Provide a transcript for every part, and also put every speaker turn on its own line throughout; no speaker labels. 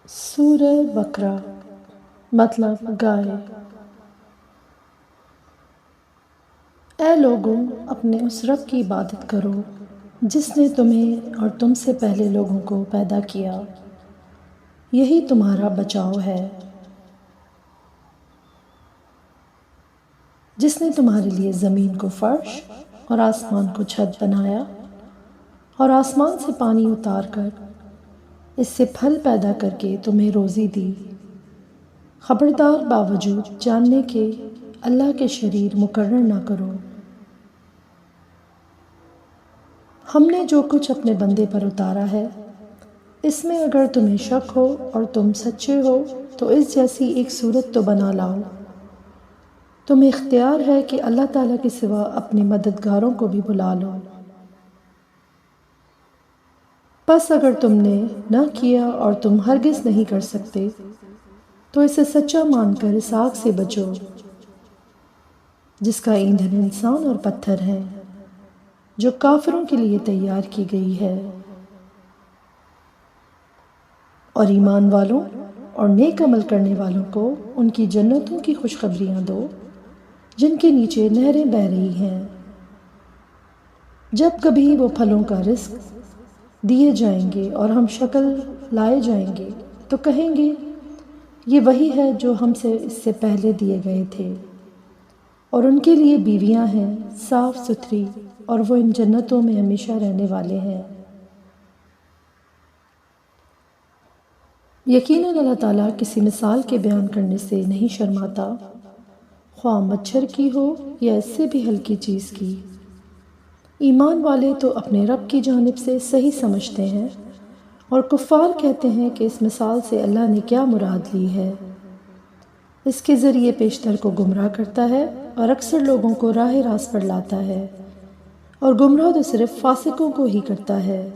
سورہ بقرہ مطلب گائے۔ اے لوگوں، اپنے اس رب کی عبادت کرو جس نے تمہیں اور تم سے پہلے لوگوں کو پیدا کیا، یہی تمہارا بچاؤ ہے، جس نے تمہارے لیے زمین کو فرش اور آسمان کو چھت بنایا، اور آسمان سے پانی اتار کر اس سے پھل پیدا کر کے تمہیں روزی دی۔ خبردار، باوجود جاننے کے اللہ کے شریر مقرر نہ کرو۔ ہم نے جو کچھ اپنے بندے پر اتارا ہے، اس میں اگر تمہیں شک ہو اور تم سچے ہو تو اس جیسی ایک صورت تو بنا لاؤ۔ تمہیں اختیار ہے کہ اللہ تعالیٰ کے سوا اپنے مددگاروں کو بھی بلا لو۔ پس اگر تم نے نہ کیا اور تم ہرگز نہیں کر سکتے تو اسے سچا مان کر اس آگ سے بچو جس کا ایندھن انسان اور پتھر ہے، جو کافروں کے لیے تیار کی گئی ہے۔ اور ایمان والوں اور نیک عمل کرنے والوں کو ان کی جنتوں کی خوشخبریاں دو جن کے نیچے نہریں بہہ رہی ہیں۔ جب کبھی وہ پھلوں کا رزق دیے جائیں گے اور ہم شکل لائے جائیں گے تو کہیں گے یہ وہی ہے جو ہم سے اس سے پہلے دیے گئے تھے، اور ان کے لیے بیویاں ہیں صاف ستھری، اور وہ ان جنتوں میں ہمیشہ رہنے والے ہیں۔ یقیناً اللہ تعالیٰ کسی مثال کے بیان کرنے سے نہیں شرماتا، خواہ مچھر کی ہو یا اس سے بھی ہلکی چیز کی۔ ایمان والے تو اپنے رب کی جانب سے صحیح سمجھتے ہیں، اور کفار کہتے ہیں کہ اس مثال سے اللہ نے کیا مراد لی ہے۔ اس کے ذریعے پیشتر کو گمراہ کرتا ہے اور اکثر لوگوں کو راہ راست پر لاتا ہے، اور گمراہ تو صرف فاسقوں کو ہی کرتا ہے۔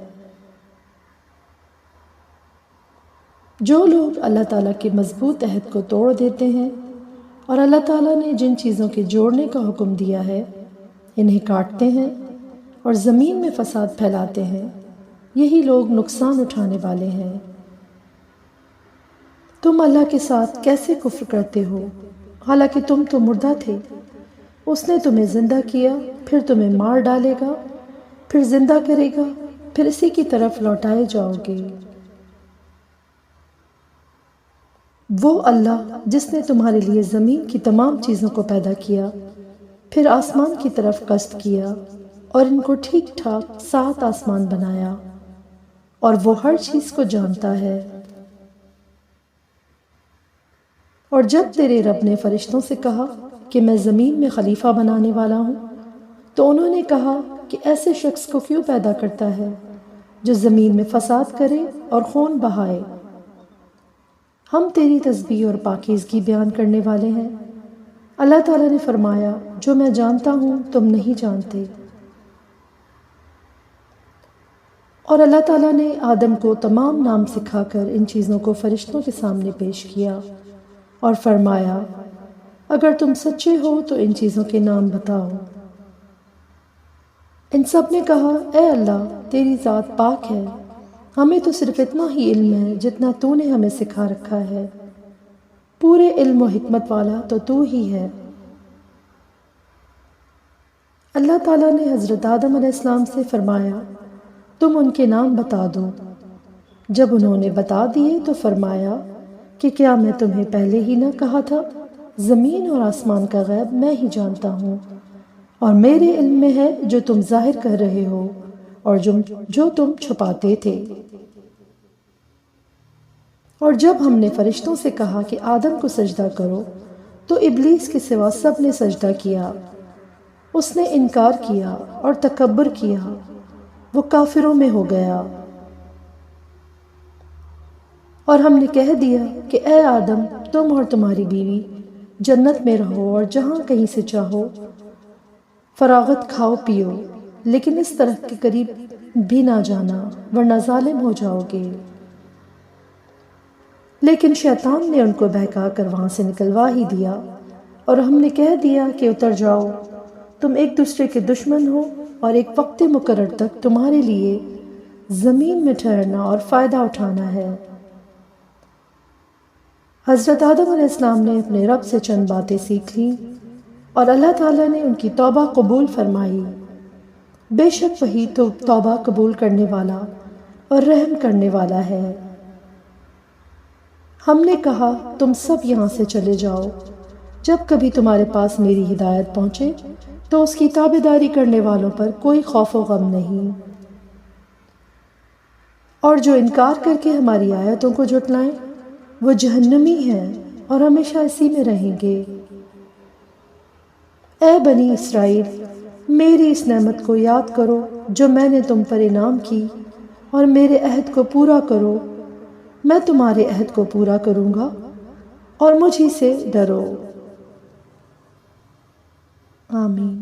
جو لوگ اللہ تعالیٰ کے مضبوط عہد کو توڑ دیتے ہیں اور اللہ تعالیٰ نے جن چیزوں کے جوڑنے کا حکم دیا ہے انہیں کاٹتے ہیں اور زمین میں فساد پھیلاتے ہیں، یہی لوگ نقصان اٹھانے والے ہیں۔ تم اللہ کے ساتھ کیسے کفر کرتے ہو حالانکہ تم تو مردہ تھے؟ اس نے تمہیں زندہ کیا، پھر تمہیں مار ڈالے گا، پھر زندہ کرے گا، پھر اسی کی طرف لوٹائے جاؤ گے۔ وہ اللہ جس نے تمہارے لیے زمین کی تمام چیزوں کو پیدا کیا، پھر آسمان کی طرف قصد کیا اور ان کو ٹھیک ٹھاک 7 آسمان بنایا، اور وہ ہر چیز کو جانتا ہے۔ اور جب تیرے رب نے فرشتوں سے کہا کہ میں زمین میں خلیفہ بنانے والا ہوں، تو انہوں نے کہا کہ ایسے شخص کو کیوں پیدا کرتا ہے جو زمین میں فساد کرے اور خون بہائے؟ ہم تیری تسبیح اور پاکیزگی بیان کرنے والے ہیں۔ اللہ تعالیٰ نے فرمایا، جو میں جانتا ہوں تم نہیں جانتے۔ اور اللہ تعالیٰ نے آدم کو تمام نام سکھا کر ان چیزوں کو فرشتوں کے سامنے پیش کیا اور فرمایا، اگر تم سچے ہو تو ان چیزوں کے نام بتاؤ۔ ان سب نے کہا، اے اللہ، تیری ذات پاک ہے، ہمیں تو صرف اتنا ہی علم ہے جتنا تو نے ہمیں سکھا رکھا ہے، پورے علم و حکمت والا تو ہی ہے۔ اللہ تعالیٰ نے حضرت آدم علیہ السلام سے فرمایا، تم ان کے نام بتا دو۔ جب انہوں نے بتا دیے تو فرمایا کہ کیا میں تمہیں پہلے ہی نہ کہا تھا، زمین اور آسمان کا غیب میں ہی جانتا ہوں، اور میرے علم میں ہے جو تم ظاہر کر رہے ہو اور جو تم چھپاتے تھے۔ اور جب ہم نے فرشتوں سے کہا کہ آدم کو سجدہ کرو تو ابلیس کے سوا سب نے سجدہ کیا۔ اس نے انکار کیا اور تکبر کیا، وہ کافروں میں ہو گیا۔ اور ہم نے کہہ دیا کہ اے آدم، تم اور تمہاری بیوی جنت میں رہو اور جہاں کہیں سے چاہو فراغت کھاؤ پیو، لیکن اس طرح کے قریب بھی نہ جانا ورنہ ظالم ہو جاؤ گے۔ لیکن شیطان نے ان کو بہکا کر وہاں سے نکلوا ہی دیا، اور ہم نے کہہ دیا کہ اتر جاؤ، تم ایک دوسرے کے دشمن ہو، اور ایک وقت مقرر تک تمہارے لیے زمین میں ٹھہرنا اور فائدہ اٹھانا ہے۔ حضرت آدم علیہ السلام نے اپنے رب سے چند باتیں سیکھ لیں اور اللہ تعالیٰ نے ان کی توبہ قبول فرمائی۔ بے شک وہی تو توبہ قبول کرنے والا اور رحم کرنے والا ہے۔ ہم نے کہا تم سب یہاں سے چلے جاؤ، جب کبھی تمہارے پاس میری ہدایت پہنچے تو اس کی تابعداری کرنے والوں پر کوئی خوف و غم نہیں، اور جو انکار کر کے ہماری آیتوں کو جھٹلائیں وہ جہنمی ہیں اور ہمیشہ اسی میں رہیں گے۔ اے بنی اسرائیل، میری اس نعمت کو یاد کرو جو میں نے تم پر انعام کی، اور میرے عہد کو پورا کرو، میں تمہارے عہد کو پورا کروں گا، اور مجھ ہی سے ڈرو۔ آمین۔